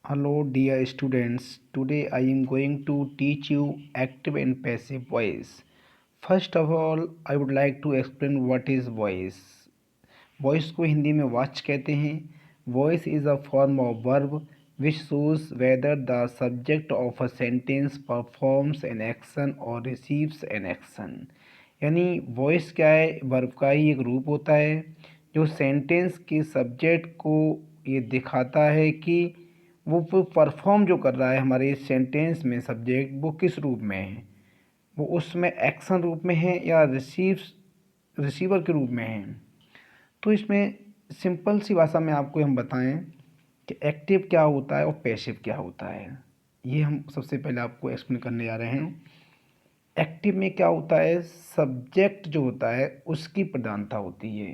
Hello dear students, today I am going to teach you active and passive voice. First of all, I would like to explain what is voice. Voice को हिंदी में watch कहते हैं. Voice is a form of verb which shows whether the subject of a sentence performs an action or receives an action. यानी voice क्या है, verb का ही एक रूप होता है जो सेंटेंस के सब्जेक्ट को ये दिखाता है कि वो परफॉर्म जो कर रहा है हमारे सेंटेंस में सब्जेक्ट वो किस रूप में है, वो उसमें एक्शन रूप में है या रिसीवर के रूप में है. तो इसमें सिंपल सी भाषा में आपको हम बताएं कि एक्टिव क्या होता है और पैसिव क्या होता है. ये हम सबसे पहले आपको एक्सप्लेन करने जा रहे हैं. एक्टिव में क्या होता है, सब्जेक्ट जो होता है उसकी प्रधानता होती है,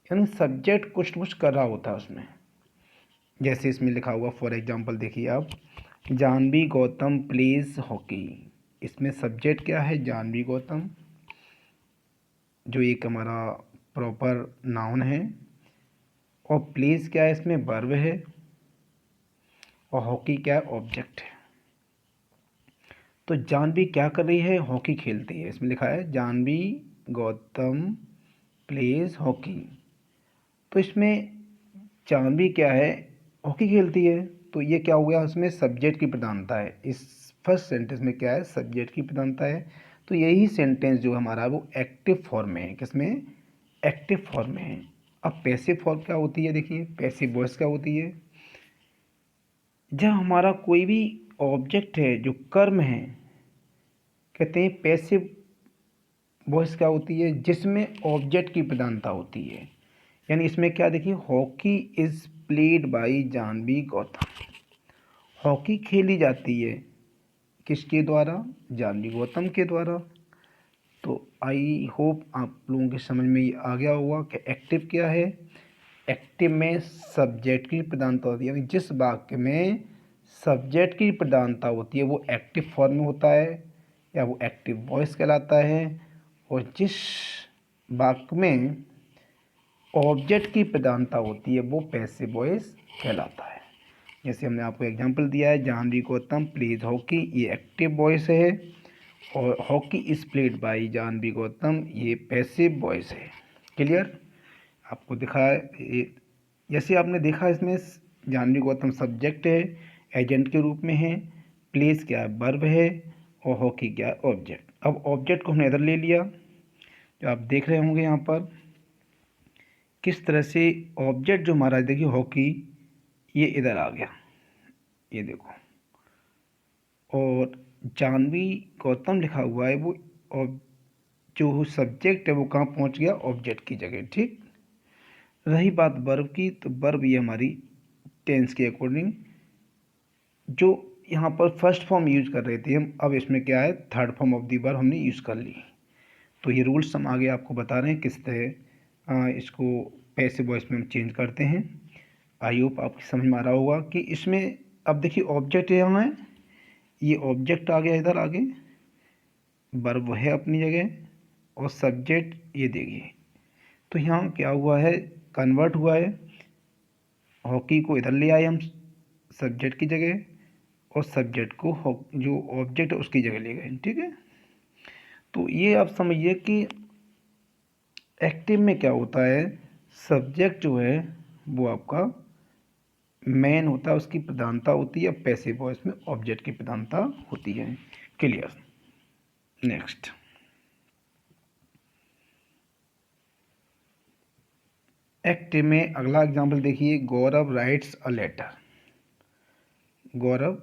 यानी सब्जेक्ट कुछ कर रहा होता है उसमें. जैसे इसमें लिखा हुआ फॉर एग्जांपल देखिए आप, जानवी गौतम प्लेज हॉकी. इसमें सब्जेक्ट क्या है, जानवी गौतम, जो एक हमारा प्रॉपर नाउन है, और प्लेज क्या है, इसमें वर्ब है, और हॉकी क्या है, ऑब्जेक्ट है. तो जानवी क्या कर रही है, हॉकी खेलती है. इसमें लिखा है जानवी गौतम प्लेज हॉकी. तो इसमें जानवी क्या है, हॉकी खेलती है. तो ये क्या हो गया, उसमें सब्जेक्ट की प्रधानता है. इस फर्स्ट सेंटेंस में क्या है, सब्जेक्ट की प्रधानता है. तो यही सेंटेंस जो हमारा है वो एक्टिव फॉर्म में है. किसमें, एक्टिव फॉर्म में है. अब पैसिव फॉर्म क्या होती है, देखिए पैसिव वॉइस क्या होती है. जब हमारा कोई भी ऑब्जेक्ट है जो कर्म है, कहते हैं पैसिव वॉइस क्या होती है, जिसमें ऑब्जेक्ट की प्रधानता होती है. यानी इसमें क्या देखिए, hockey is played by Janvi Gautam. Hockey खेली जाती है किसके द्वारा, जानवी गौतम के द्वारा. तो आई होप आप लोगों के समझ में ये आ गया होगा कि एक्टिव क्या है. एक्टिव में सब्जेक्ट की प्रधानता होती है, यानी जिस वाक्य में सब्जेक्ट की प्रधानता होती है वो एक्टिव फॉर्म में होता है या वो एक्टिव वॉइस कहलाता है. और जिस वाक्य में ऑब्जेक्ट की प्रधानता होती है वो पैसिव वॉइस कहलाता है. जैसे हमने आपको एग्जांपल दिया है, जानवी गौतम प्लेज हॉकी, ये एक्टिव वॉइस है, और hockey is played by Janvi Gautam, ये पैसिव वॉइस है. क्लियर, आपको दिखा है. जैसे आपने देखा इसमें जानवी गौतम सब्जेक्ट है, एजेंट के रूप में है, प्लेस क्या है, वर्ब है, और हॉकी क्या है, ऑब्जेक्ट. अब ऑब्जेक्ट को हमने इधर ले लिया, जो आप देख रहे होंगे यहाँ पर किस तरह से ऑब्जेक्ट जो हमारा देखिए हॉकी, ये इधर आ गया, ये देखो. और जानवी गौतम लिखा हुआ है, वो जो सब्जेक्ट है वो कहाँ पहुँच गया, ऑब्जेक्ट की जगह. ठीक, रही बात वर्ब की, तो वर्ब ये हमारी टेंस के अकॉर्डिंग जो यहाँ पर फर्स्ट फॉर्म यूज कर रहे थे हम, अब इसमें क्या है, third form of the verb हमने यूज़ कर ली. तो ये रूल्स हम आगे आपको बता रहे हैं किस तरह इसको पैसिव वॉइस में हम चेंज करते हैं. आई होप आपकी समझ में आ रहा होगा कि इसमें अब देखिए ऑब्जेक्ट यहाँ है, ये ऑब्जेक्ट आ गया इधर आगे, वर्ब है अपनी जगह, और सब्जेक्ट ये देखिए. तो यहाँ क्या हुआ है, कन्वर्ट हुआ है, हॉकी को इधर ले आए हम सब्जेक्ट की जगह, और सब्जेक्ट को जो ऑब्जेक्ट है उसकी जगह ले गए. ठीक है, तो ये आप समझिए कि एक्टिव में क्या होता है, सब्जेक्ट जो है वो आपका मेन होता है, उसकी प्रधानता होती है. पैसिव वॉइस में ऑब्जेक्ट की प्रधानता होती है. Clear, next. एक्टिव में अगला एग्जाम्पल देखिए, गौरव राइट्स अ लेटर. गौरव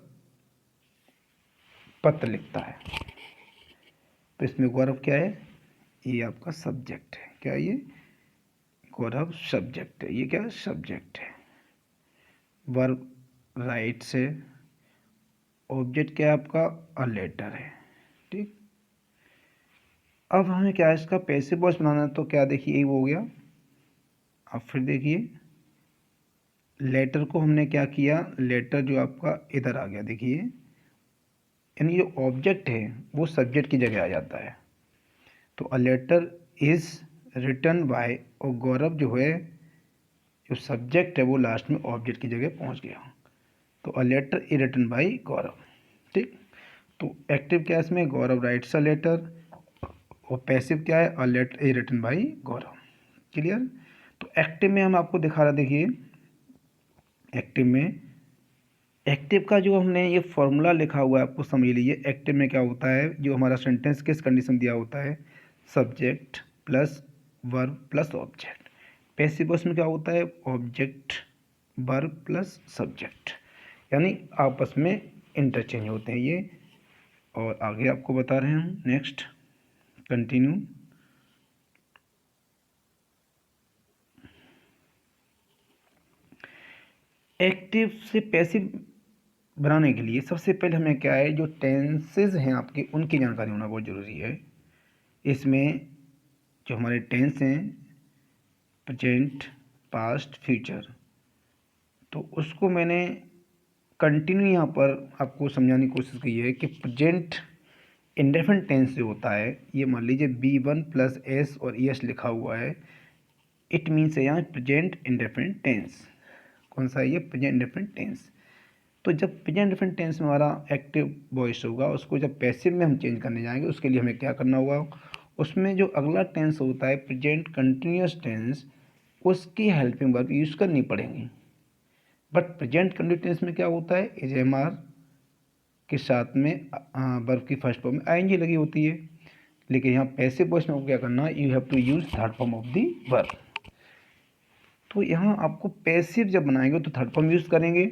पत्र लिखता है. तो इसमें गौरव क्या है, ये आपका सब्जेक्ट है. क्या ये, गौरव सब्जेक्ट है, ये क्या सब्जेक्ट है. वर्ब राइट्स है, ऑब्जेक्ट क्या है आपका, अ लेटर है. ठीक, अब हमें क्या है, इसका पैसिव वॉइस बनाना है. तो क्या देखिए, ये हो गया. अब फिर देखिए, लेटर को हमने क्या किया, लेटर जो आपका इधर आ गया देखिए, यानी जो ऑब्जेक्ट है वो सब्जेक्ट की जगह आ जाता है. तो a letter is written by, और गौरव जो है जो सब्जेक्ट है वो लास्ट में ऑब्जेक्ट की जगह पहुंच गया. तो a letter is written by Gaurav. ठीक, तो एक्टिव क्या है इसमें, गौरव राइट्स अ लेटर, और पैसिव क्या है, a letter is written by Gaurav. Clear. तो एक्टिव में हम आपको दिखा रहा, देखिए एक्टिव में, एक्टिव का जो हमने ये फॉर्मूला लिखा हुआ है आपको समझ लीजिए। एक्टिव में क्या होता है, जो हमारा सेंटेंस किस कंडीशन दिया होता है, subject plus verb plus object. Passive voice में क्या होता है, ऑब्जेक्ट वर्ब प्लस सब्जेक्ट, यानी आपस में इंटरचेंज होते हैं ये। और आगे आपको बता रहे हैं हम, नेक्स्ट कंटिन्यू। एक्टिव से पैसिव बनाने के लिए सबसे पहले हमें क्या है, जो टेंसेज हैं आपके उनकी जानकारी होना बहुत ज़रूरी है। इसमें जो हमारे टेंस हैं, प्रेजेंट पास्ट फ्यूचर, तो उसको मैंने कंटिन्यू यहाँ पर आपको समझाने की कोशिश की है कि प्रेजेंट इंडेफिनिट टेंस जो होता है, ये मान लीजिए B1 प्लस एस और ES लिखा हुआ है, इट मीन्स है यहाँ प्रेजेंट इंडेफिनिट टेंस। कौन सा है ये, प्रेजेंट इंडेफिनिट टेंस। तो जब प्रेजेंट इंडेफिनिट टेंस में हमारा एक्टिव वॉइस होगा, उसको जब पैसिव में हम चेंज करने जाएंगे, उसके लिए हमें क्या करना होगा, उसमें जो अगला टेंस होता है प्रेजेंट कंटिन्यूस टेंस, उसकी हेल्पिंग वर्ब यूज़ करनी पड़ेंगी। बट प्रेजेंट कंटिन्यूस टेंस में क्या होता है, एजएमआर के साथ में वर्ब की फर्स्ट फॉर्म में आईएनजी लगी होती है। लेकिन यहाँ पैसिव वॉइस में आपको क्या करना है, you have to use third form of the verb. तो यहाँ आपको पैसिव जब बनाएंगे तो थर्ड फॉर्म यूज़ करेंगे,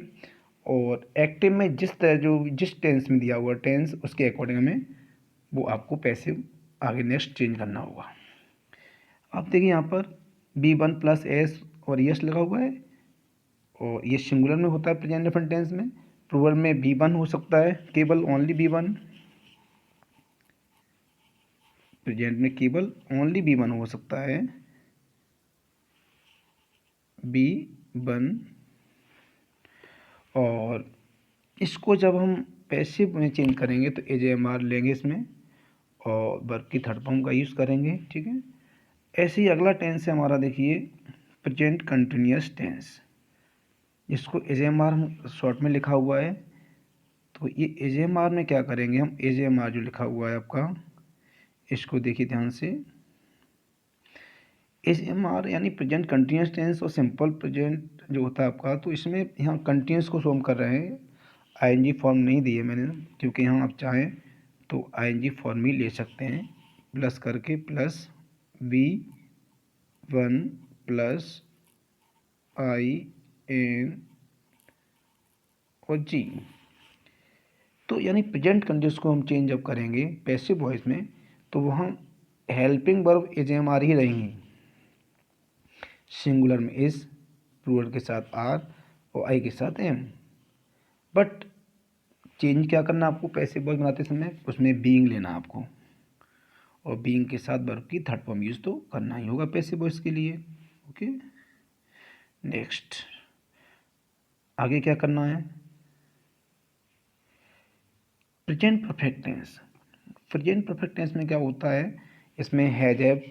और एक्टिव में जिस तरह जो जिस टेंस में दिया हुआ टेंस, उसके अकॉर्डिंग हमें वो आपको पैसिव आगे नेक्स्ट चेंज करना होगा। आप देखिए यहाँ पर B1 प्लस एस और ES लगा हुआ है, और ये सिंगुलर में होता है प्रेजेंट इंडेफिनिट टेंस में। प्लूरल में B1 हो सकता है, केवल ओनली B1, प्रेजेंट में केवल ओनली B1 हो सकता है, B1। और इसको जब हम पैसिव में चेंज करेंगे तो एजएमआर लेंगे इसमें, और वर्ब की थर्ड फॉर्म का यूज़ करेंगे। ठीक है, ऐसे ही अगला टेंस है हमारा, देखिए प्रेजेंट कंटिन्यूस टेंस, जिसको एजएमआर शॉर्ट में लिखा हुआ है। तो ये एजएमआर में क्या करेंगे हम, एजएमआर जो लिखा हुआ है आपका, इसको देखिए ध्यान से। एजएमआर यानी प्रेजेंट कंटिन्यूस टेंस और सिंपल प्रेजेंट जो होता है आपका, तो इसमें यहाँ कंटिन्यूस को शो हम कर रहे हैं, आईएनजी फॉर्म नहीं दी है मैंने, क्योंकि यहाँ आप चाहें तो आईएनजी फॉर्म ही ले सकते हैं, प्लस करके प्लस B1 प्लस IN और G। तो यानी प्रेजेंट कंटिन्यूस को हम चेंज अप करेंगे पैसिव वॉइस में, तो वहाँ हेल्पिंग वर्ब एजएमआर ही रहेंगी। सिंगुलर में इज, प्लूरल के साथ आर और आई के साथ एम। बट चेंज क्या करना आपको पैसिव वॉइस बनाते समय, उसमें बीइंग लेना आपको, और बीइंग के साथ वर्ब की थर्ड फॉर्म यूज तो करना ही होगा पैसिव वॉइस के लिए। ओके, नेक्स्ट आगे क्या करना है, present perfect tense. Present perfect tense में क्या होता है, इसमें has have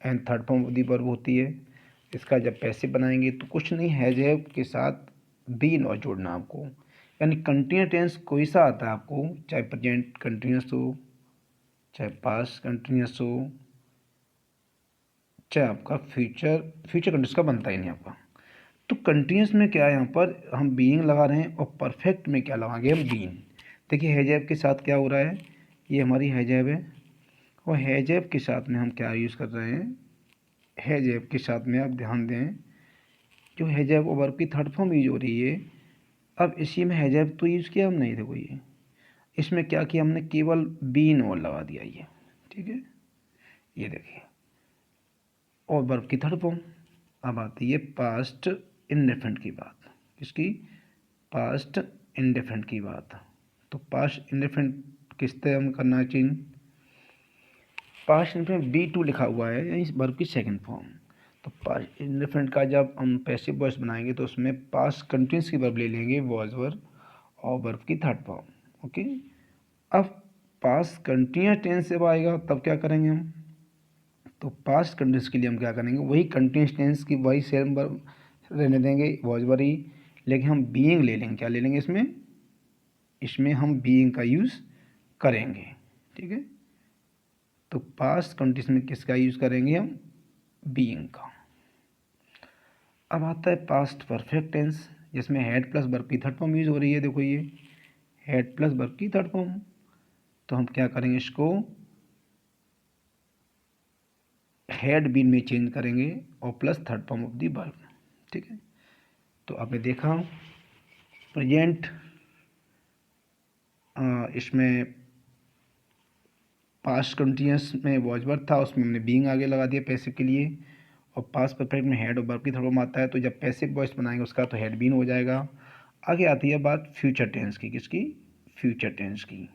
and third form of the verb होती है। इसका जब पैसिव बनाएंगे तो कुछ नहीं, हैज हैव के साथ बीन और जोड़ना आपको, यानी कंटिन्यूस टेंस कोई सा आता है आपको, चाहे प्रेजेंट कंटिन्यूस हो, चाहे पास्ट कंटिन्यूस हो, चाहे आपका फ्यूचर कंटिन्यूस का बनता ही नहीं आपका। तो कंटिन्यूस में क्या है, यहाँ पर हम बीइंग लगा रहे हैं, और परफेक्ट में क्या लगाएंगे हम, बीन। देखिए हैजैब के साथ क्या हो रहा है, ये हमारी हैजैब है, और हैजैब के साथ में हम क्या यूज़ कर रहे हैं, हैजैब के साथ में आप ध्यान दें, जो हैजैब और वर्ब की थर्ड फॉर्म यूज हो रही है। अब इसी में हैजैब तो यूज़ किया हम नहीं, देखो ये इसमें क्या किया हमने, केवल बीन और लगा दिया ये। ठीक है, ये देखिए, और वर्ब की थर्ड फॉर्म। अब आती है पास्ट इंडेफिनिट की बात, किसकी, पास्ट इंडेफिनिट की बात। तो पास्ट इंडेफिनिट किस तरह हम करना है चेंज, पास्ट इंडेफिनिट B2 लिखा हुआ है, यानी वर्ब की सेकंड फॉर्म। तो पास्ट इंडेफिनिट का जब हम पैसिव वॉइस बनाएंगे तो उसमें पास्ट कंटिन्यूस की वर्ब ले लेंगे, वॉज वर्ब, और वर्ब की थर्ड फॉर्म। ओके, अब पास्ट कंटिन्यूस टेंस जब आएगा तब क्या करेंगे हम, तो पास्ट कंटिन्यूस के लिए हम क्या करेंगे, वही कंटिन्यूस टेंस की वही सेम वर्ब रहने देंगे, वॉज वर्ब ही, लेकिन हम बीइंग ले लेंगे। क्या ले लेंगे इसमें हम बीइंग का यूज़ करेंगे। ठीक है, तो पास्ट कंटिन्यूस में किसका यूज़ करेंगे हम? बीइंग का। अब आता है पास्ट परफेक्ट टेंस, जिसमें हेड प्लस वर्ब की थर्ड फॉर्म यूज़ हो रही है। देखो ये हेड प्लस वर्ब की थर्ड फॉर्म, तो हम क्या करेंगे, इसको हेड बीन में चेंज करेंगे और plus third form of the verb. ठीक है, तो आपने देखा प्रेजेंट इसमें पास्ट कंटिन्यूस में वॉज वर्ब था, उसमें हमने बीइंग आगे लगा दिया पैसिव के लिए, और पास्ट परफेक्ट में हेड और वर्ब की थर्ड फॉर्म आता है, तो जब पैसिव वॉइस बनाएंगे उसका तो हेड बीन हो जाएगा। आगे आती है बात फ्यूचर टेंस की। किसकी? फ्यूचर टेंस की।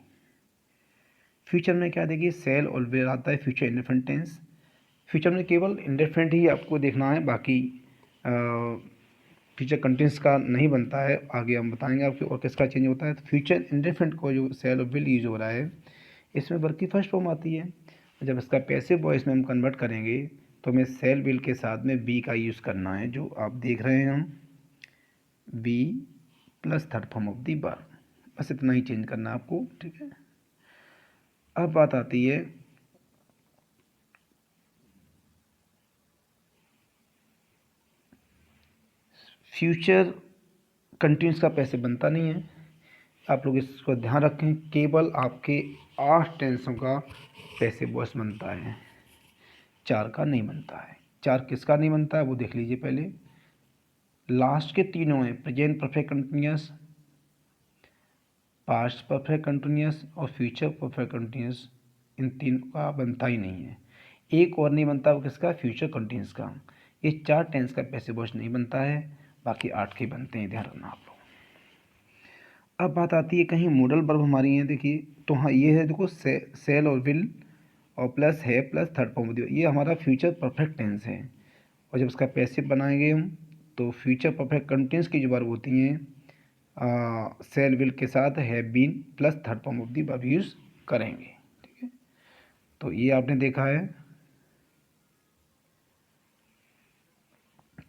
फ्यूचर में क्या देखिए, सेल और विल आता है फ्यूचर इंडेफिनिट टेंस। फ्यूचर में केवल इंडेफिनिट ही आपको देखना है, बाकी फ्यूचर कंटिन्यूस का नहीं बनता है, आगे हम बताएंगे आपको और किसका चेंज होता है। तो फ्यूचर इंडेफिनिट को जो सेल और विल यूज हो रहा है, इसमें वर्ब की फर्स्ट फॉर्म आती है। जब इसका पैसिव वॉइस में हम कन्वर्ट करेंगे तो हमें सेल विल के साथ में बी का यूज़ करना है, जो आप देख रहे हैं हम, be plus third form of the verb. बस इतना ही चेंज करना है आपको। ठीक है, अब बात आती है फ्यूचर कंटिन्यूस का पैसे बनता नहीं है। आप लोग इसको ध्यान रखें, केवल आपके 8 टेंसों का पैसे वॉइस बनता है, 4 का नहीं बनता है। 4 किसका नहीं बनता है वो देख लीजिए पहले। लास्ट के तीनों हैं present perfect continuous, past perfect continuous और फ्यूचर परफेक्ट कंटिन्यूस। इन तीन का बनता ही नहीं है। एक और नहीं बनता, वो किसका? फ्यूचर कंटिन्यूस का। ये 4 टेंस का पैसिव वॉइस नहीं बनता है, बाकी 8 के बनते हैं, ध्यान रखना आप लोग। अब बात आती है कहीं मॉडल वर्ब हमारी है, देखिए तो हाँ ये है, देखो सेल और विल और प्लस है प्लस थर्ड फॉर्म, ये हमारा फ्यूचर परफेक्ट टेंस है। और जब इसका पैसिव बनाएंगे हम, तो फ्यूचर परफेक्ट कंटिन्यूस की जो वर्ब होती हैं सेल विल के साथ have been plus third form of the verb use करेंगे। ठीक है, तो ये आपने देखा है,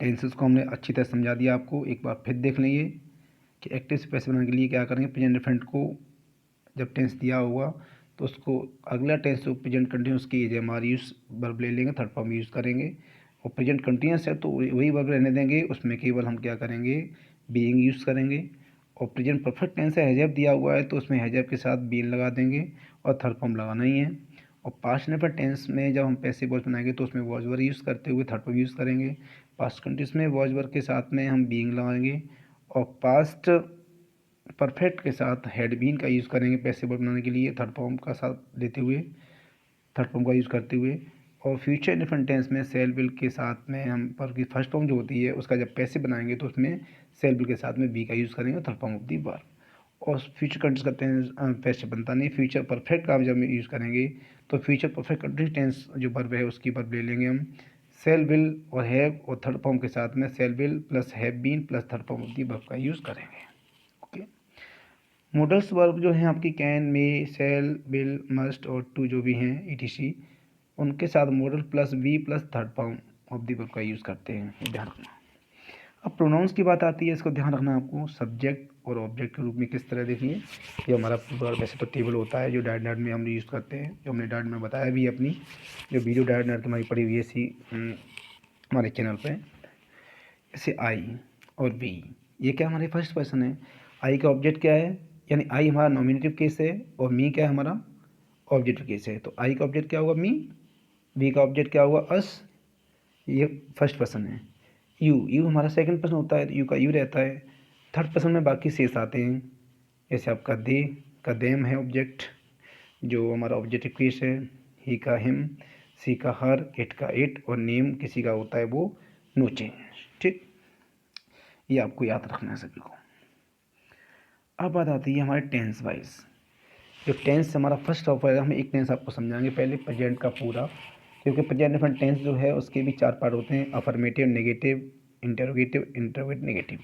टेंसेस को हमने अच्छी तरह समझा दिया आपको। एक बार फिर देख लेंगे कि एक्टिव से पैसिव बनाने के लिए क्या करेंगे। प्रेजेंट डिफरेंट को जब टेंस दिया होगा तो उसको अगला टेंस जो प्रेजेंट कंटिन्यूस की एज हमारी यूज वर्ब ले लेंगे, थर्ड फॉर्म यूज़ करेंगे। और प्रेजेंट कंटिन्यूस है तो वही वर्ब रहने देंगे, उसमें केवल हम क्या करेंगे, बीइंग यूज़ करेंगे। और प्रेजेंट परफेक्ट टेंस है, हैजब दिया हुआ है तो उसमें हैजब के साथ बीन लगा देंगे और थर्ड फॉर्म लगाना ही है। और पास्ट इंडेफिनिट टेंस में जब हम पैसिव वॉइस बनाएंगे तो उसमें वॉज वर्ब यूज़ करते हुए थर्ड फॉर्म यूज़ करेंगे। पास्ट कंटिन्यूस में वॉज वर्ब के साथ में हम बीइंग लगाएंगे और पास्ट परफेक्ट के साथ हैड बीन का यूज़ करेंगे पैसिव वर्ब बनाने के लिए, थर्ड फॉर्म का साथ लेते हुए, थर्ड फॉर्म का यूज़ करते हुए। और फ्यूचर इंडेफिनिट टेंस में सेल विल के साथ में हम पर की फर्स्ट फॉर्म जो होती है उसका जब पैसिव बनाएंगे तो उसमें सेल विल के साथ में बी का यूज़ करेंगे, third form of the verb. और फ्यूचर कंटिन्यूस का टेंस पैसिव बनता नहीं, फ्यूचर परफेक्ट का जब यूज़ करेंगे तो फ्यूचर परफेक्ट कंटिन्यूस टेंस जो वर्ब है उसकी वर्ब ले लेंगे हम, सेल विल और हैव और थर्ड फॉर्म के साथ में shall will plus have been plus third form of the verb का यूज़ करेंगे। ओके, मॉडल्स वर्ब जो हैं आपकी can, may, shall, will, must और टू जो भी हैं ईटीसी, उनके साथ model plus V plus third form of the verb का यूज़ करते हैं, ये ध्यान रखना। अब प्रोनाउंस की बात आती है, इसको ध्यान रखना आपको, सब्जेक्ट और ऑब्जेक्ट के रूप में किस तरह देखिए। ये हमारा पूरा वैसे तो टेबल होता है जो डायट नर्ड में हम यूज़ करते हैं, जो हमने डायट में बताया भी है, अपनी जो वीडियो डायट नर्ड तुम्हारी पड़ी हुई है हमारे चैनल पे। जैसे आई और वी, ये क्या हमारे फर्स्ट पर्सन है। आई का ऑब्जेक्ट क्या है, यानी आई हमारा नॉमिनेटिव केस है और मी क्या है हमारा ऑब्जेक्टिव केस है। तो आई का ऑब्जेक्ट क्या होगा, मी। वी का ऑब्जेक्ट क्या होगा, अस। ये फर्स्ट पर्सन है। यू हमारा सेकंड पर्सन होता है तो यू का यू रहता है। थर्ड पर्सन में बाकी शेष आते हैं, जैसे आपका दे का देम है ऑब्जेक्ट जो हमारा ऑब्जेक्टिव केस है, ही का हिम, सी का हर, इट का इट और नेम किसी का होता है वो नो चेंज। ठीक, ये आपको याद रखना है सभी को। अब बात आती है हमारे टेंस वाइज। जो टेंस हमारा फर्स्ट ऑफ है, हम एक टेंस आपको समझाएंगे पहले प्रेजेंट का पूरा, क्योंकि प्रेजेंट डिफरेंट टेंस जो है उसके भी 4 पार्ट होते हैं, affirmative, negative, interrogative, interrogative, negative.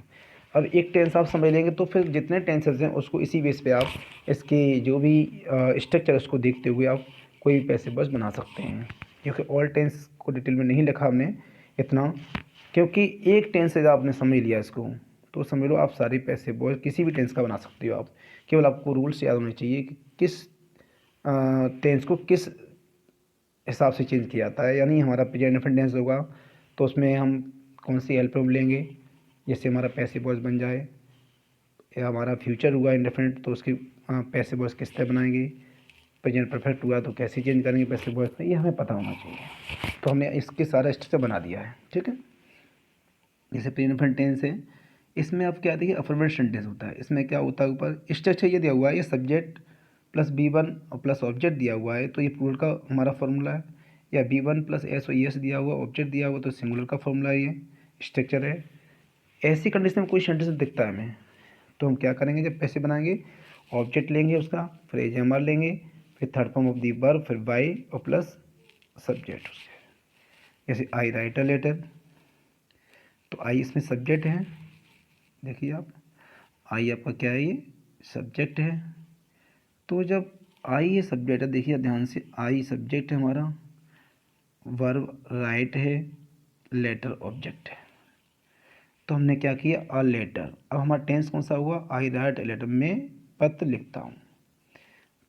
अब एक टेंस आप समझ लेंगे तो फिर जितने टेंसेस हैं उसको इसी बेस पे आप इसके जो भी स्ट्रक्चर उसको देखते हुए आप कोई भी पैसे बस बना सकते हैं। क्योंकि ऑल टेंस को डिटेल में नहीं लिखा हमने इतना, क्योंकि एक टेंस से आपने समझ लिया इसको तो समझ लो आप सारे पैसे वॉइस किसी भी टेंस का बना सकते हो आप, केवल आपको रूल्स याद होने चाहिए कि किस टेंस को किस हिसाब से चेंज किया जाता है। यानी हमारा प्रेजेंट इंडेफिनिट टेंस होगा तो उसमें हम कौन सी हेल्प लेंगे, जैसे हमारा पैसिव वॉइस बन जाए, या हमारा फ्यूचर हुआ इंडेफिनिट तो उसकी पैसिव वॉइस किस तरह बनाएंगे, प्रेजेंट परफेक्ट हुआ तो कैसे चेंज करेंगे पैसिव वॉइस में, ये हमें पता होना चाहिए। तो हमने इसके सारा स्ट्रक्चर बना दिया है, ठीक है। जैसे प्रेजेंट इंडेफिनिट टेंस है, इसमें आप क्या देखिए अफर्मेटिव सेंटेंस होता है। इसमें क्या होता है, ऊपर स्ट्रक्चर ये दिया हुआ है, ये सब्जेक्ट प्लस B1 और प्लस ऑब्जेक्ट दिया हुआ है तो ये प्लूरल का हमारा फॉर्मूला है, या B1 प्लस एस और एस दिया हुआ ऑब्जेक्ट दिया हुआ तो सिंगुलर का फॉर्मूला ये स्ट्रक्चर है। ऐसी कंडीशन में कोई सेंटेंस दिखता है हमें तो हम क्या करेंगे, जब पैसे बनाएंगे ऑब्जेक्ट लेंगे उसका, फिर एजेमर लेंगे, फिर third form of the verb, फिर बाई और प्लस सब्जेक्ट उसके। जैसे आई राइट अ लेटर, तो आई इसमें सब्जेक्ट है, देखिए आप आई आपका क्या है, ये सब्जेक्ट है। तो जब आई ये सब्जेक्ट है, देखिए ध्यान से, आई सब्जेक्ट है हमारा, वर्ब राइट है, लेटर ऑब्जेक्ट है। तो हमने क्या किया, अ लेटर। अब हमारा टेंस कौन सा हुआ, आई राइट अ लेटर, मैं पत्र लिखता हूँ।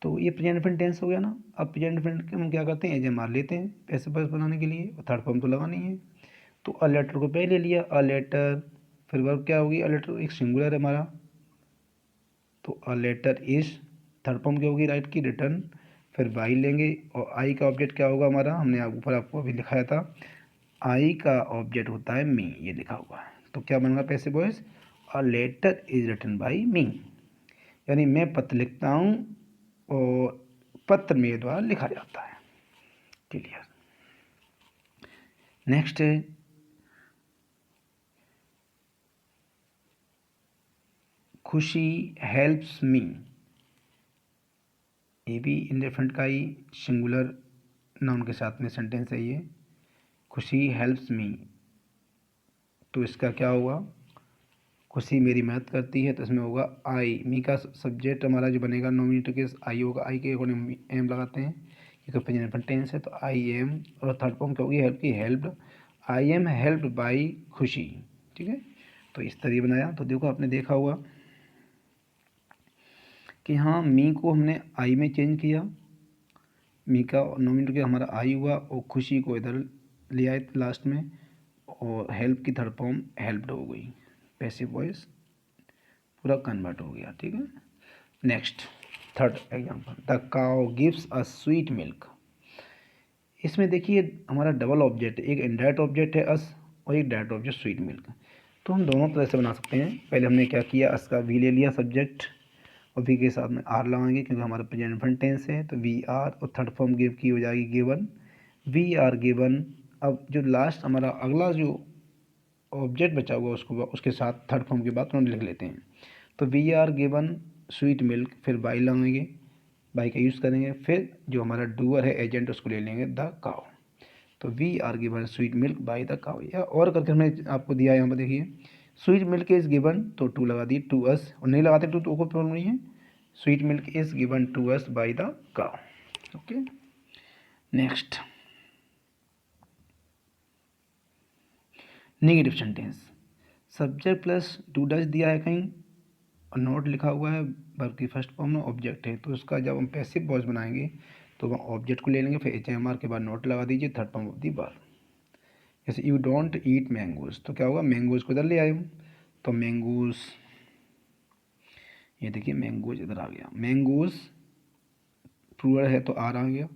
तो ये प्रेजेंट इंडेफिनिट टेंस हो गया ना। अब प्रेजेंट इंडेफिनिट हम क्या करते हैं, एजे मार लेते हैं पैसे बस बनाने के लिए, और थर्ड फॉर्म तो लगानी है। तो अ लेटर को पहले लिया, अ लेटर, फिर वर्ब क्या होगी, अ लेटर एक सिंगुलर है हमारा, तो a letter is, third form क्या होगी, राइट की, रिटर्न, फिर बाई लेंगे, और आई का ऑब्जेक्ट क्या होगा हमारा, हमने ऊपर आपको अभी लिखाया था, आई का ऑब्जेक्ट होता है मी, ये लिखा हुआ है। तो क्या बनेगा पैसे बॉयज, a letter is written by me, यानी मैं पत्र लिखता हूँ और पत्र मेरे द्वारा लिखा जाता है। क्लियर। नेक्स्ट है खुशी हेल्प्स मी, ये भी इंडेफिनिट का ही सिंगुलर नाउन के साथ में सेंटेंस है ये, खुशी हेल्प्स मी। तो इसका क्या होगा, खुशी मेरी मदद करती है, तो इसमें होगा आई, मी का सब्जेक्ट हमारा जो बनेगा नॉमिनेटर केस आई होगा, आई के अकॉर्डिंग एम लगाते हैं, ये तो प्रेजेंट परफेक्ट टेंस है तो आई एम, और थर्ड फॉर्म क्या होगी, हेल्प की, helped, I am helped by खुशी, ठीक है। तो इस तरह बनाया। तो देखो आपने देखा हुआ कि हाँ मी को हमने आई में चेंज किया, मी का नॉमिनेटर के हमारा आई हुआ, और खुशी को इधर ले आए लास्ट में, और हेल्प की थर्ड फॉर्म हेल्प्ड हो गई, पैसिव वॉइस पूरा कन्वर्ट हो गया, ठीक है। Next third example, the cow gives a sweet milk. इसमें देखिए हमारा डबल ऑब्जेक्ट, एक इनडायरेक्ट ऑब्जेक्ट है अस, और एक डायरेक्ट ऑब्जेक्ट स्वीट मिल्क। तो हम दोनों तरह से बना सकते हैं। पहले हमने क्या किया, अस का वी ले लिया सब्जेक्ट, और वी के साथ में आर लगाएंगे क्योंकि हमारा प्रेजेंट इंडेफिनिट टेंस है, तो वी आर, और थर्ड फॉर्म गिव की हो जाएगी गिवन, वी आर गिवन। अब जो लास्ट हमारा अगला जो ऑब्जेक्ट बचा हुआ उसको उसके साथ थर्ड फॉर्म के बाद उन्होंने लिख लेते हैं। तो we are given sweet milk, फिर बाई लगाएंगे, बाई का यूज़ करेंगे, फिर जो हमारा डूअर है एजेंट उसको ले लेंगे द काउ। तो we are given sweet milk by the cow, या और करके हमने आपको दिया है यहाँ पर देखिए, स्वीट मिल्क इज़ गिवन तो टू लगा दी, टू अस, और नहीं लगाते टू तो कोई प्रॉब्लम नहीं है, sweet milk is given to us by the cow. Okay. Next negative sentence, subject plus do does दिया है कहीं, और नोट लिखा हुआ है, वर्ब की फर्स्ट फॉर्म में ऑब्जेक्ट है, तो उसका जब हम पैसिव वॉइस बनाएंगे तो हम ऑब्जेक्ट को ले लेंगे, फिर एच एम आर के बाद नोट लगा दीजिए, third form of the verb. जैसे यू डोंट ईट मैंगोज, तो क्या होगा, मैंगोज को इधर ले आए हूँ, तो मैंगोज, ये देखिए मैंगोज इधर आ गया, मैंगोज प्लूरल है तो आर आ गया,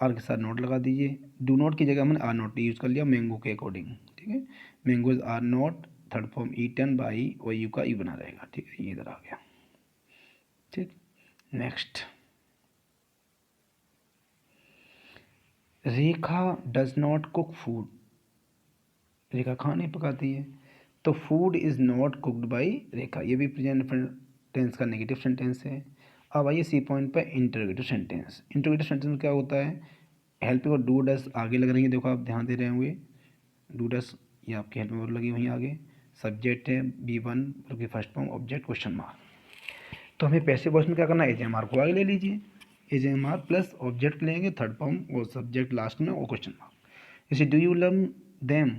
आर के साथ नोट लगा दीजिए, डू नोट की जगह हमने आर नोट यूज़ कर लिया मैंगो के अकॉर्डिंग, ठीक है। Mangoes are not, third form eaten by, और यू का यू बना रहेगा, ठीक है, ये इधर आ गया, ठीक। Next, Rekha does not cook food, Rekha खाने पकाती है, तो food is not cooked by Rekha, ये भी प्रेजेंट टेंस का नेगेटिव सेंटेंस है। अब आइए सी पॉइंट पर इंटरोगेटिव सेंटेंस। इंटरोगेटिव सेंटेंस में क्या होता है, हेल्पिंग और डू डस आगे लग रही है, देखो आप ध्यान दे रहे होंगे, डू डस ये आपकी हेल्प में लगी हुई आगे, सब्जेक्ट है B1 बल्कि first form object question mark. तो हमें पैसिव वॉइस में क्या करना है, एज एम आर को आगे ले लीजिए, is am are plus object लेंगे, थर्ड फॉर्म और सब्जेक्ट लास्ट में और क्वेश्चन मार्क। जैसे डू यू लव देम,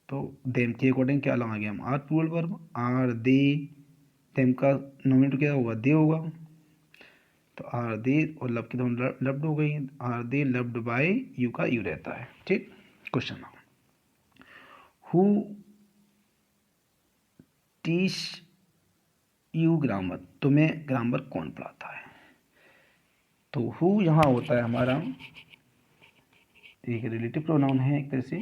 तो देम के अकॉर्डिंग क्या लगाएंगे हम, are plural verb, are they, them का नोमिनेटर क्या होगा, दे होगा, तो आर दे और लब की दोनों लव्ड हो गई, are they loved by you का यू रहता है। ठीक, question who teach you grammar, तुम्हें ग्रामर कौन पढ़ाता है। तो हु यहाँ होता है हमारा एक रिलेटिव प्रोनाउन है एक तरह से,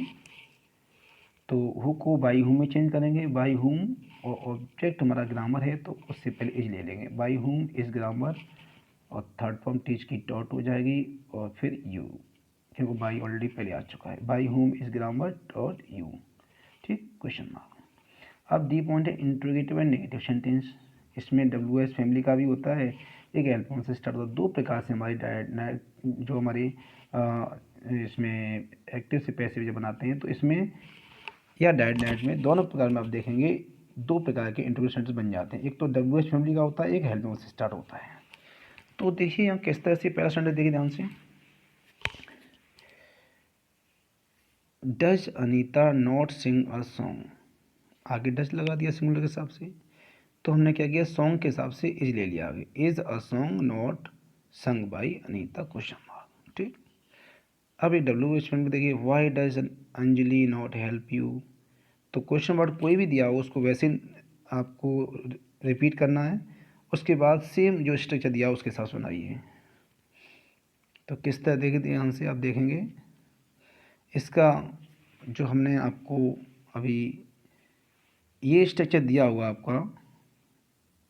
तो हु को बाई हुम में चेंज करेंगे, बाई हुम, और ऑब्जेक्ट हमारा ग्रामर है तो उससे पहले इज ले लेंगे, बाई हुम इज ग्रामर, और थर्ड फॉर्म टीच की डॉट हो जाएगी, और फिर यू, क्योंकि बाई ऑलरेडी पहले आ चुका है, बाई हुम इज ग्रामर डॉट यू। ठीक, क्वेश्चन मार्क। अब डी पॉइंट है इंट्रोगेटिव एंड नेगेटिव सेंटेंस, इसमें डब्ल्यू एस फैमिली का भी होता है, एक हेल्प से स्टार्ट होता है। दो प्रकार से हमारी जो हमारी इसमें एक्टिव से पैसिव जो बनाते हैं, तो इसमें या डायरेक्ट में दोनों प्रकार में आप देखेंगे दो प्रकार के इंट्रोगेटिव सेंटेंस बन जाते हैं, एक तो डब्ल्यू एस फैमिली का होता है, एक हेल्प से स्टार्ट होता है। तो देखिए यहाँ किस तरह से पहला सेंटेंस देखिए ध्यान से, does Anita not sing a song, आगे डज लगा दिया सिंगुलर के हिसाब से, तो हमने क्या किया, सॉन्ग के हिसाब से इज ले लिया आगे, इज अ सॉन्ग नॉट संग बाई अनीता, क्वेश्चन मार्क। ठीक, अब ये डब्ल्यू एच में देखिए, why does Anjali not help you, तो क्वेश्चन वर्ड कोई भी दिया हो उसको वैसे आपको रिपीट करना है, उसके बाद सेम जो स्ट्रक्चर दिया उसके साथ बनाइए। तो किस तरह देखे ध्यान से आप देखेंगे, इसका जो हमने आपको अभी ये स्ट्रक्चर दिया हुआ आपका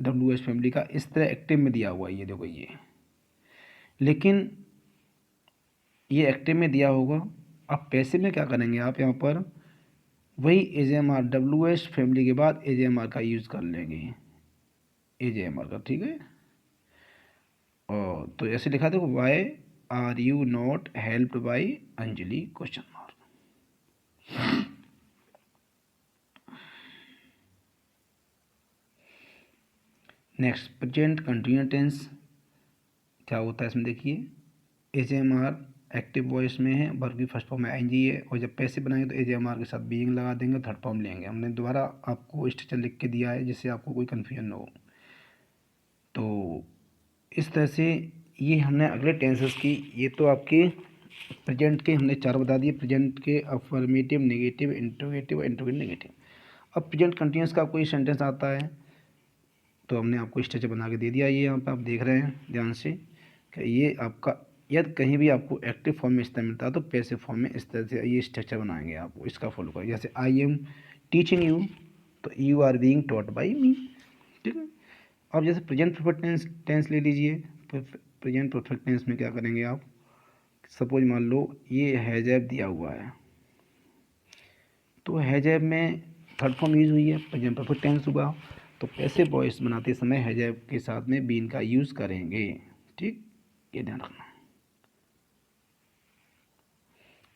डब्ल्यू एच फैमिली का, इस तरह एक्टिव में दिया हुआ है, ये देखो ये, लेकिन ये एक्टिव में दिया होगा। अब पैसिव में क्या करेंगे आप, यहाँ पर वही is am are W H family के बाद एज एम आर का यूज़ कर लेंगे, एज एम आर का, ठीक है। और तो ऐसे लिखा देखो, why are you not helped by Anjali, question mark. Next present continuous tense क्या होता है इसमें देखिए, is am are active voice में है, वर्ब की फर्स्ट फॉर्म में आएंगी है, और जब पैसे बनाएंगे तो एज एम आर के साथ बीइंग लगा देंगे, थर्ड फॉर्म लेंगे। हमने दोबारा आपको स्ट्रक्चर लिख के दिया है जिससे आपको कोई कन्फ्यूजन न हो। तो इस तरह से ये हमने अगले टेंसेस की, ये तो आपके प्रेजेंट के हमने चार बता दिए, प्रेजेंट के affirmative, negative, interrogative, interrogative negative. अब प्रेजेंट कंटिन्यूस का कोई सेंटेंस आता है तो हमने आपको स्ट्रक्चर बना के दे दिया, ये यहाँ पर आप देख रहे हैं ध्यान से कि ये आपका, यदि कहीं भी आपको एक्टिव फॉर्म में इस तरह मिलता है तो पैसिव फॉर्म में इस तरह से ये स्ट्रक्चर बनाएंगे, आपको इसका फॉलो करें। जैसे आई एम टीचिंग यू, तो you are being taught by me, ठीक है। अब जैसे प्रेजेंट परफेक्ट टेंस ले लीजिए, प्रेजेंट परफेक्ट टेंस में क्या करेंगे आप, सपोज मान लो ये हैजैब दिया हुआ है, तो हैजैब में थर्ड फॉर्म यूज़ हुई है, प्रेजेंट परफेक्ट टेंस हुआ, तो पैसिव वॉइस बनाते समय हैजैब के साथ में बीन का यूज़ करेंगे। ठीक, ये ध्यान रखना।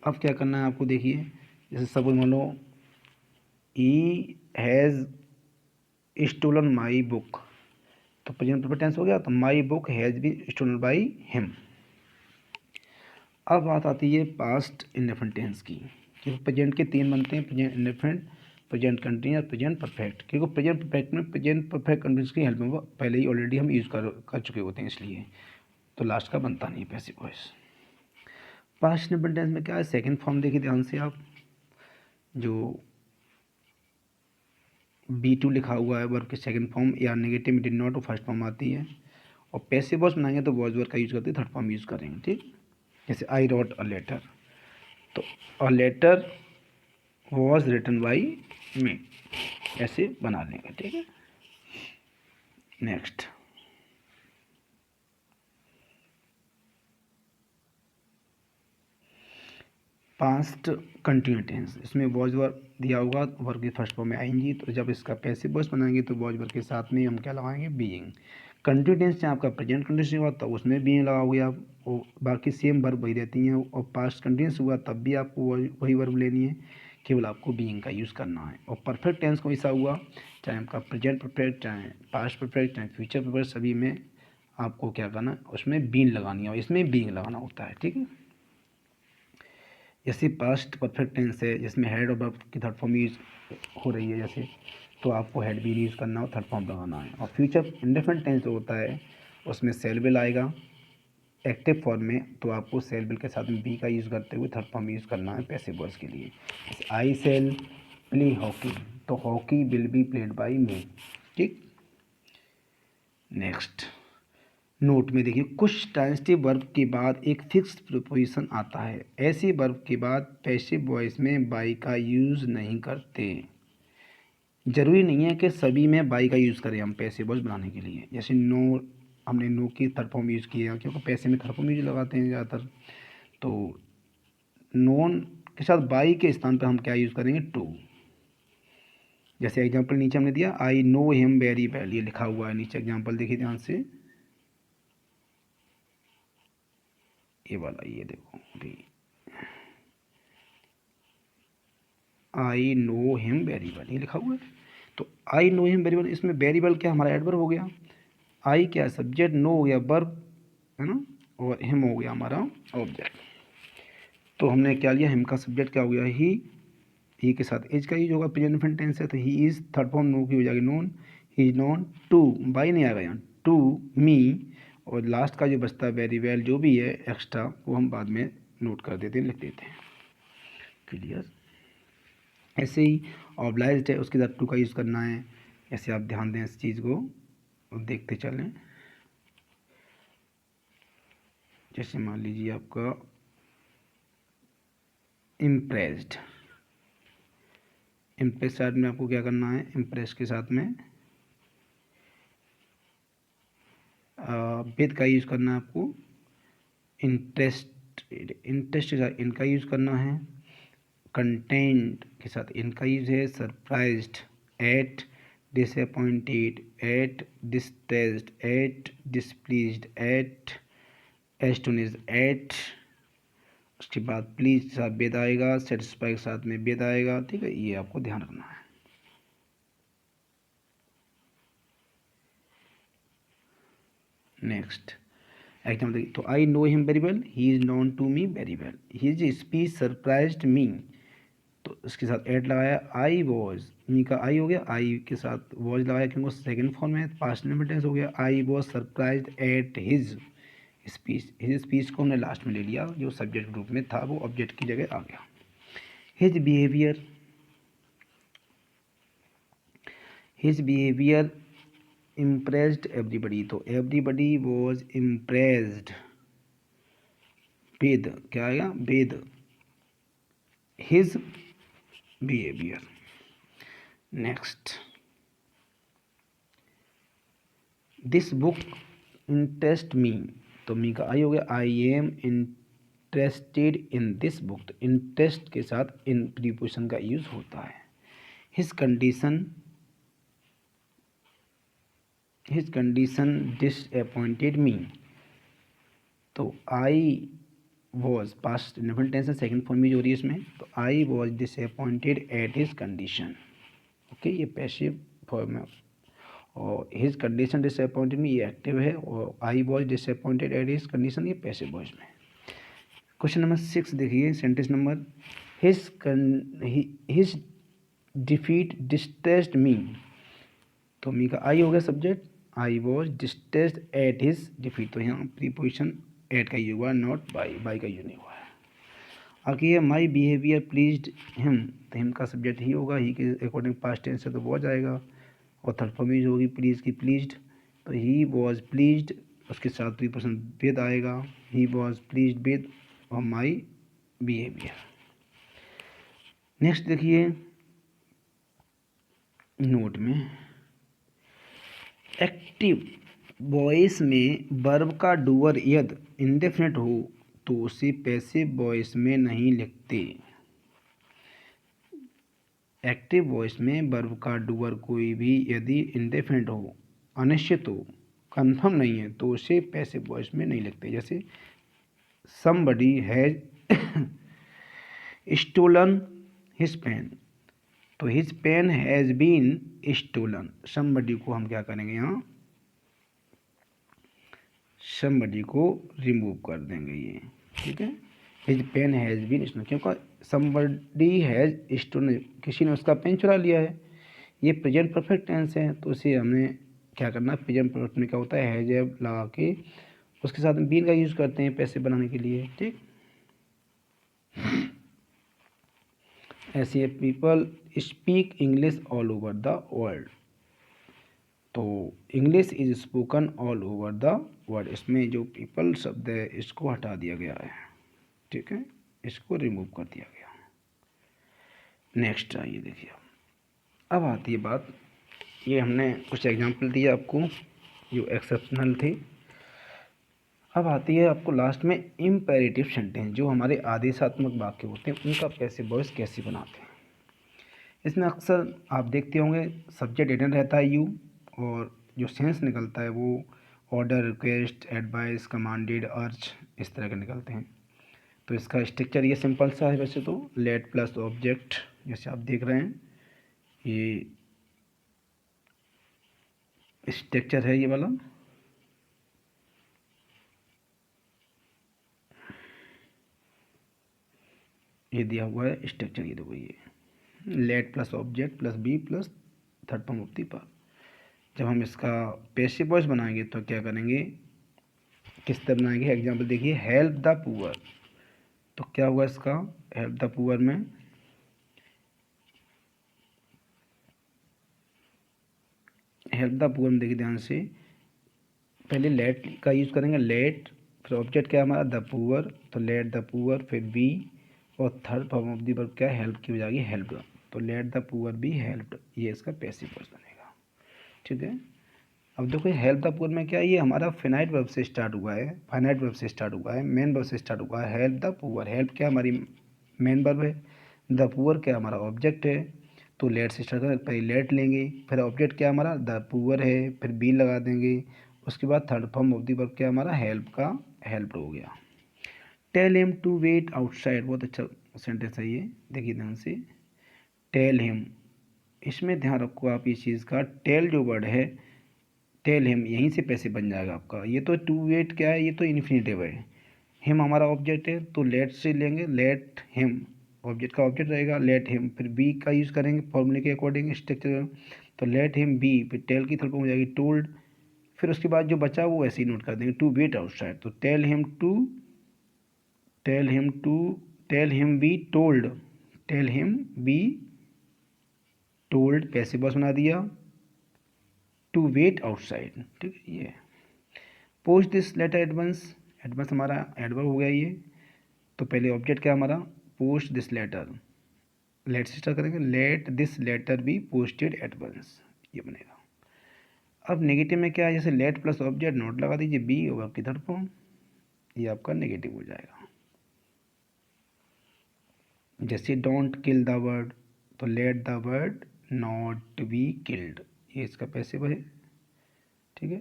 अब क्या करना है आपको, देखिए जैसे सपोज मान लो he has stolen my book, तो प्रेजेंट परफेक्ट टेंस हो गया, तो my book has been stolen by him. अब बात आती है पास्ट इंडेफिनिट टेंस की, क्योंकि प्रेजेंट के तीन बनते हैं, present indefinite, present continuous, present perfect. क्योंकि प्रेजेंट परफेक्ट में प्रेजेंट परफेक्ट कंटिन्यूअस की हेल्प में वो पहले ही ऑलरेडी हम यूज़ कर चुके होते हैं, इसलिए तो लास्ट का बनता नहीं है passive voice. Past indefinite tense में क्या है, सेकंड फॉर्म देखिए ध्यान से आप, जो B2 लिखा हुआ है वर्ब के सेकंड फॉर्म, या नेगेटिव में डिड नॉट और फर्स्ट फॉर्म आती है, और पैसिव वॉइस बनाएंगे तो वॉइस वर्ब का यूज़ करते हैं, थर्ड फॉर्म यूज़ करेंगे। ठीक, जैसे आई रोट अ लेटर, तो a letter was written by me, ऐसे बना लेंगे। ठीक है, नेक्स्ट पास्ट कंटिन्यू टेंस, इसमें वॉज वर्ब दिया होगा, वर्ब की फर्स्ट फॉर्म में आएंगी, तो जब इसका पैसिव वॉइस बनाएंगे तो वॉज वर्ब के साथ में हम क्या लगाएंगे, बीइंग। कंटिन्यू टेंस से आपका प्रेजेंट कंटिन्यूस हुआ तब उसमें बीइंग लगाओगे आप, और बाकी सेम वर्ब वही रहती हैं, और पास्ट कंटिन्यूस हुआ तब भी आपको वही वर्ब लेनी है, केवल आपको बीइंग का यूज़ करना है। और परफेक्ट टेंस को ऐसा हुआ, चाहे आपका प्रेजेंट परफेक्ट, चाहे पास्ट परफेक्ट, चाहे फ्यूचर परफेक्ट, सभी में आपको क्या करना है, उसमें बीइंग लगानी है, और इसमें बीइंग लगाना होता है। ठीक है, जैसे पास्ट परफेक्ट टेंस है जिसमें हेड और वर्ब की थर्ड फॉर्म यूज हो रही है जैसे, तो आपको हेड भी यूज़ करना हो, थर्ड फॉर्म लगाना है। और फ्यूचर इंडेफिनिट टेंस जो होता है उसमें सेल विल आएगा एक्टिव फॉर्म में, तो आपको सेल विल के साथ में बी का यूज़ करते हुए थर्ड फॉर्म यूज़ करना है पैसिव वॉइस के लिए। आई सेल प्ले हॉकी, तो hockey will be played by me. ठीक, नेक्स्ट नोट में देखिए, कुछ ट्रांजिटिव वर्ब के बाद एक फिक्स्ड प्रीपोजिशन आता है। ऐसे वर्ब के बाद पैसिव वॉइस में बाई का यूज़ नहीं करते। ज़रूरी नहीं है कि सभी में बाई का यूज़ करें हम पैसिव वॉइस बनाने के लिए। जैसे नो, हमने नो की थर्ड फॉर्म यूज़ किया क्योंकि पैसे में थर्ड फॉर्म यूज लगाते हैं ज़्यादातर, तो नोन के साथ बाई के स्थान पर हम क्या यूज़ करेंगे, टू। जैसे एग्जांपल नीचे हमने दिया, आई नो हिम वेरी वेल, ये लिखा हुआ है नीचे एग्जांपल, देखिए ध्यान से, ये वाला, ये देखो अभी, आई नो हिम वेरी वेल ये लिखा हुआ है। तो I know him very well, इसमें वेरी वेल क्या हमारा एडवर्ब हो गया, आई क्या सब्जेक्ट, नो हो गया वर्ब है ना, और हिम हो गया हमारा ऑब्जेक्ट। तो हमने क्या लिया, हिम का सब्जेक्ट क्या हो गया, ही के साथ एज का यूज होगा, प्रेजेंट इंडेफिनिट टेंस है तो he is, third form know की हो जाएगी known, he is known to, by नहीं आएगा यहाँ, टू मी, और लास्ट का जो बचता है वेरी वेल जो भी है एक्स्ट्रा वो हम बाद में नोट कर देते हैं, लिख देते हैं। क्लियर। ऐसे ही ऑब्लाइज्ड है उसके साथ टू का यूज़ करना है। ऐसे आप ध्यान दें इस चीज़ को और देखते चलें। जैसे मान लीजिए आपका इम्प्रेस्ड, इम्प्रेस साइड में आपको क्या करना है, इम्प्रेस के साथ में विद का यूज़ करना है आपको, इंटरेस्ट के साथ इनका यूज़ करना है, कंटेंट के साथ इनका यूज़ है, surprised, at, disappointed, at, distressed, at, displeased, at, astonished, at, उसके बाद प्लीज के साथ बेद आएगा, सेटिस्फाई के साथ में बेद आएगा। ठीक है, ये आपको ध्यान रखना है। नेक्स्ट एग्जाम्पल देखिए, तो I know him very well, he is known to me very well, his speech surprised me, तो इसके साथ एट लगाया, आई वॉज, मी का आई हो गया, आई के साथ वॉज लगाया क्योंकि सेकंड फॉर्म में पास्ट टेंस हो गया, I was surprised at his speech, his speech को हमने लास्ट में ले लिया, जो सब्जेक्ट ग्रुप में था वो ऑब्जेक्ट की जगह आ गया। His behaviour, his behaviour impressed everybody, तो everybody was impressed with, क्या आएगा, with his behavior। Next, this book interest me, तो मी का आई हो गया, I am interested in this book, तो इंटरेस्ट के साथ इन प्रीपोजिशन का यूज होता है। हिज कंडीशन डिसअपॉइंटेड मी, तो I was past indefinite tense है, सेकंड फॉर्म में जो हो रही है इसमें, तो I was disappointed at his condition. Okay, ये पैसिव फॉर्म है, और हिज कंडीशन डिसअपॉइंटेड में ये एक्टिव है, और I was disappointed at his condition ये पैसिव वॉइस में। क्वेश्चन नंबर 6 देखिए, sentence number, his defeat distressed me, तो मी का आई हो गया subject, I was distressed at his defeat, तो यहाँ प्रीपोजिशन एट का यूज हुआ, नॉट बाई का यूज नहीं हुआ है। आगे ये माई बिहेवियर प्लीज्ड हिम, तो हिम का सब्जेक्ट ही होगा, ही के अकॉर्डिंग पास्ट टेंस है तो वॉज आएगा, और थर्ड फॉर्म यूज होगी प्लीज की, प्लीज्ड, तो ही वॉज प्लीज्ड, उसके साथ 3% विद आएगा, ही वॉज प्लीज्ड विद और माई बिहेवियर। नेक्स्ट देखिए नोट में, एक्टिव वॉइस में वर्ब का डूअर यदि इंडेफिनिट हो तो उसे पैसिव वॉइस में नहीं लिखते। एक्टिव वॉइस में वर्ब का डूअर कोई भी यदि इंडेफिनिट हो, अनिश्चित हो, कंफर्म नहीं है, तो उसे पैसिव वॉइस में नहीं लिखते। जैसे somebody has stolen his pen, तो his pen has been stolen, somebody को हम क्या करेंगे यहाँ, somebody को रिमूव कर देंगे ये, ठीक है। His pen has been stolen, क्योंकि समबडी हैज़ स्टोलन, किसी ने उसका पेन चुरा लिया है। ये प्रेजेंट परफेक्ट टेंस है, तो इसे हमें क्या करना है, प्रेजेंट परफेक्ट में क्या होता है, हैज़ लगा के उसके साथ में बीन का यूज़ करते हैं पैसे बनाने के लिए। ठीक, ऐसे people speak English all over the world, तो English is spoken all over the world, इसमें जो पीपल शब्द है इसको हटा दिया गया है। ठीक है, इसको रिमूव कर दिया गया। नेक्स्ट आइए देखिए, अब आती है बात, ये हमने कुछ एग्जांपल दिया आपको जो एक्सेप्शनल थे। अब आती है आपको लास्ट में इम्पेरेटिव सेंटेंस, जो हमारे आदेशात्मक वाक्य होते हैं उनका पैसिव वॉइस कैसे बनाते हैं। इसमें अक्सर आप देखते होंगे सब्जेक्ट हिडन रहता है यू, और जो सेंस निकलता है वो ऑर्डर, रिक्वेस्ट, एडवाइस, कमांडेड, अर्ज, इस तरह के निकलते हैं। तो इसका स्ट्रक्चर ये सिंपल सा है वैसे तो, लेट प्लस ऑब्जेक्ट, जैसे आप देख रहे हैं ये स्ट्रक्चर है ये वाला। ये दिया हुआ है स्ट्रक्चर, ये देखो ये let plus object plus be plus third form of the verb. जब हम इसका पैसिव वॉइस बनाएंगे तो क्या करेंगे, किस तरह बनाएंगे, एग्जांपल देखिए, हेल्प द पुअर, तो क्या हुआ इसका, हेल्प द पुअर में हेल्प द पुअर में देखिए ध्यान से, पहले लेट का यूज़ करेंगे, लेट, फिर ऑब्जेक्ट क्या हमारा द पुअर, तो लेट द पुअर, फिर बी, और third form of the verb क्या है, हेल्प की हो जाएगी हेल्प, तो let the poor be helped, ये इसका पैसिव वॉइस बनेगा। ठीक है, अब देखो हेल्प द पुअर में क्या है, ये हमारा फिनाइट वर्ब से स्टार्ट हुआ है, फाइनाइट वर्ब से स्टार्ट हुआ है, मेन वर्ब से स्टार्ट हुआ है। हेल्प द पुअर, हेल्प क्या हमारी मेन वर्ब है, द पुअर क्या हमारा ऑब्जेक्ट है, तो लेट से स्टार्ट करें, पहले लेट लेंगे, फिर ऑब्जेक्ट क्या हमारा द पुअर है, फिर बी लगा देंगे, उसके बाद third form of the verb क्या हमारा हेल्प का हेल्प हो गया। Tell him to wait outside, बहुत अच्छा सेंटेंस है ये, देखिए ध्यान से, टेल हिम, इसमें ध्यान रखो आप इस चीज़ का, टेल जो वर्ड है, टेल हिम यहीं से पैसे बन जाएगा आपका। ये तो टू वेट क्या है, ये तो इन्फिनेटिव है, हिम हमारा ऑब्जेक्ट है, तो लेट से लेंगे, लेट हिम ऑब्जेक्ट का ऑब्जेक्ट रहेगा, लेट हिम, फिर बी का यूज़ करेंगे फॉर्मूले के अकॉर्डिंग स्ट्रक्चर, तो लेट हिम बी, फिर टेल की थर्ड फॉर्म हो जाएगी टोल्ड, फिर उसके बाद जो बचा वो ऐसे ही नोट कर देंगे, टू वेट आउटसाइड, तो tell him to, tell him to, tell him be told, tell him be told, passive voice बना दिया, टू वेट आउटसाइड। ठीक है, ये post this letter advance, advance हमारा एडवर्ब हो गया ये, तो पहले ऑब्जेक्ट क्या हमारा पोस्ट दिस लेटर, लेट से स्टार्ट करेंगे, let this letter be posted advance, ये बनेगा। अब नेगेटिव में क्या है, जैसे लेट प्लस ऑब्जेक्ट नोट लगा दीजिए, बी होगा की थर्ड फॉर्म, ये आपका नेगेटिव हो जाएगा। जैसे डोंट किल द वर्ड, तो let the word not be killed, ये इसका पैसिव है। ठीक है,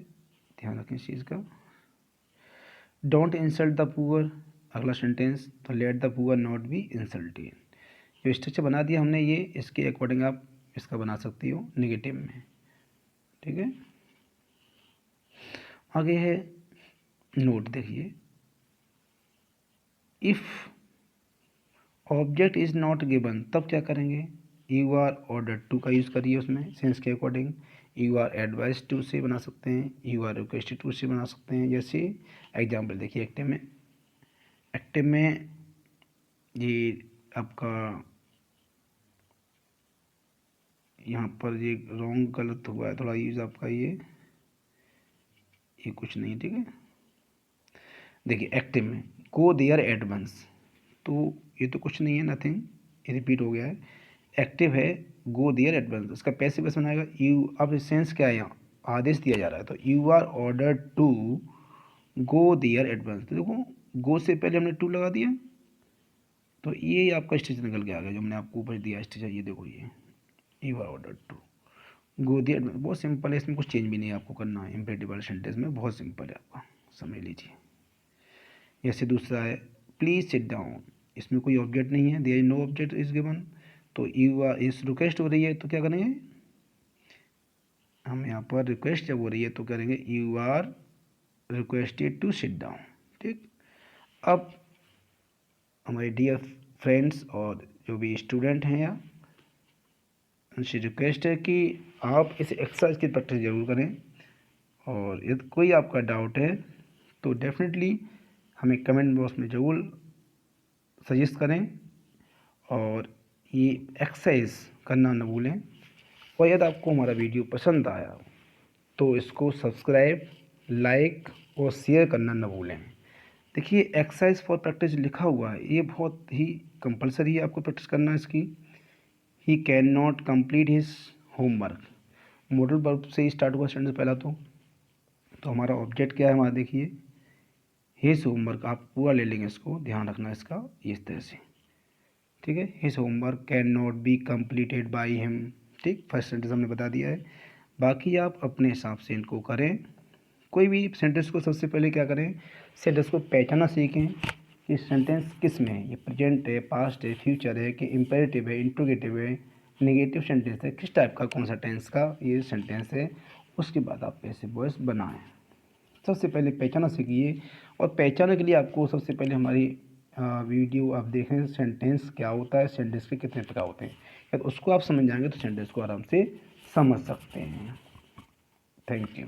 ध्यान रखें इस चीज़ का। डोंट इंसल्ट द पुअर, अगला सेंटेंस, तो let the poor not be insulted, जो स्ट्रक्चर बना दिया हमने ये, इसके अकॉर्डिंग आप इसका बना सकती हो नेगेटिव में। ठीक है, आगे है नोट, देखिए, if object is not given तब क्या करेंगे, यू आर ऑर्डर टू का यूज़ करिए, उसमें सेंस के according, you are advise to से बना सकते हैं, यू आर रिक्वेस्टेड टू से बना सकते हैं। जैसे एग्जाम्पल देखिए, एक्टिव में ये आपका यहाँ पर ये रॉन्ग गलत हुआ है थोड़ा यूज़ आपका, ये कुछ नहीं। ठीक है, देखिए एक्टिव में गो देयर एडवांस, तो ये तो कुछ नहीं है, नथिंग, ये रिपीट हो गया है। एक्टिव है गो देयर एडवांस, इसका पैसिव वॉइस बनाएगा यू, अब सेंस क्या है, यहाँ आदेश दिया जा रहा है, तो you are order to go there advance, तो देखो गो से पहले हमने टू लगा दिया, तो ये आपका स्टेज निकल के आ गया जो हमने आपको ऊपर दिया स्टेज, ये देखो ये you are order to go there advance, बहुत सिंपल है, इसमें कुछ चेंज भी नहीं है आपको करना है, इम्पेरेटिव वाले सेंटेंस में बहुत सिंपल है, आपका समझ लीजिए। जैसे दूसरा है प्लीज़ सिट डाउन, इसमें कोई ऑब्जेक्ट नहीं है, there is no object is given, तो यू आर इस रिक्वेस्ट हो रही है तो क्या करेंगे हम, यहाँ पर रिक्वेस्ट जब हो रही है तो करेंगे you are requested to sit down. ठीक, अब हमारे डियर फ्रेंड्स और जो भी स्टूडेंट हैं यहाँ, उनसे रिक्वेस्ट है कि आप इस एक्सरसाइज की प्रैक्टिस ज़रूर करें, और यदि कोई आपका डाउट है तो डेफिनेटली हमें कमेंट बॉक्स में ज़रूर सजेस्ट करें, और ये एक्सरसाइज करना न भूलें। और यदि आपको हमारा वीडियो पसंद आया तो इसको सब्सक्राइब, लाइक और शेयर करना न भूलें। देखिए, एक्सरसाइज फॉर प्रैक्टिस लिखा हुआ है, ये बहुत ही कंपलसरी है, आपको प्रैक्टिस करना है इसकी। He can not complete his homework, modal verb से स्टार्ट हुआ सेंटेंस पहला। तो हमारा ऑब्जेक्ट क्या है हमारा, देखिए हिज होमवर्क, आप पूरा ले लेंगे इसको, ध्यान रखना इसका इस तरह से, ठीक है। His homework can not be completed by him, ठीक, फर्स्ट सेंटेंस हमने बता दिया है। बाकी आप अपने हिसाब से इनको करें। कोई भी सेंटेंस को सबसे पहले क्या करें, सेंटेंस को पहचाना सीखें कि सेंटेंस किस में है, ये प्रेजेंट है, पास्ट है, फ्यूचर है, कि इम्पेरेटिव है, इंट्रोगेटिव है, नेगेटिव सेंटेंस है, किस टाइप का, कौन सा टेंस का ये सेंटेंस है। उसके बाद आप पैसिव वॉइस बनाएं। सबसे पहले पहचाना सीखिए, और पहचानने के लिए आपको सबसे पहले हमारी वीडियो आप देखें, सेंटेंस क्या होता है, सेंटेंस के कितने प्रकार होते हैं, यदि उसको आप समझ जाएंगे तो सेंटेंस को आराम से समझ सकते हैं। Thank you.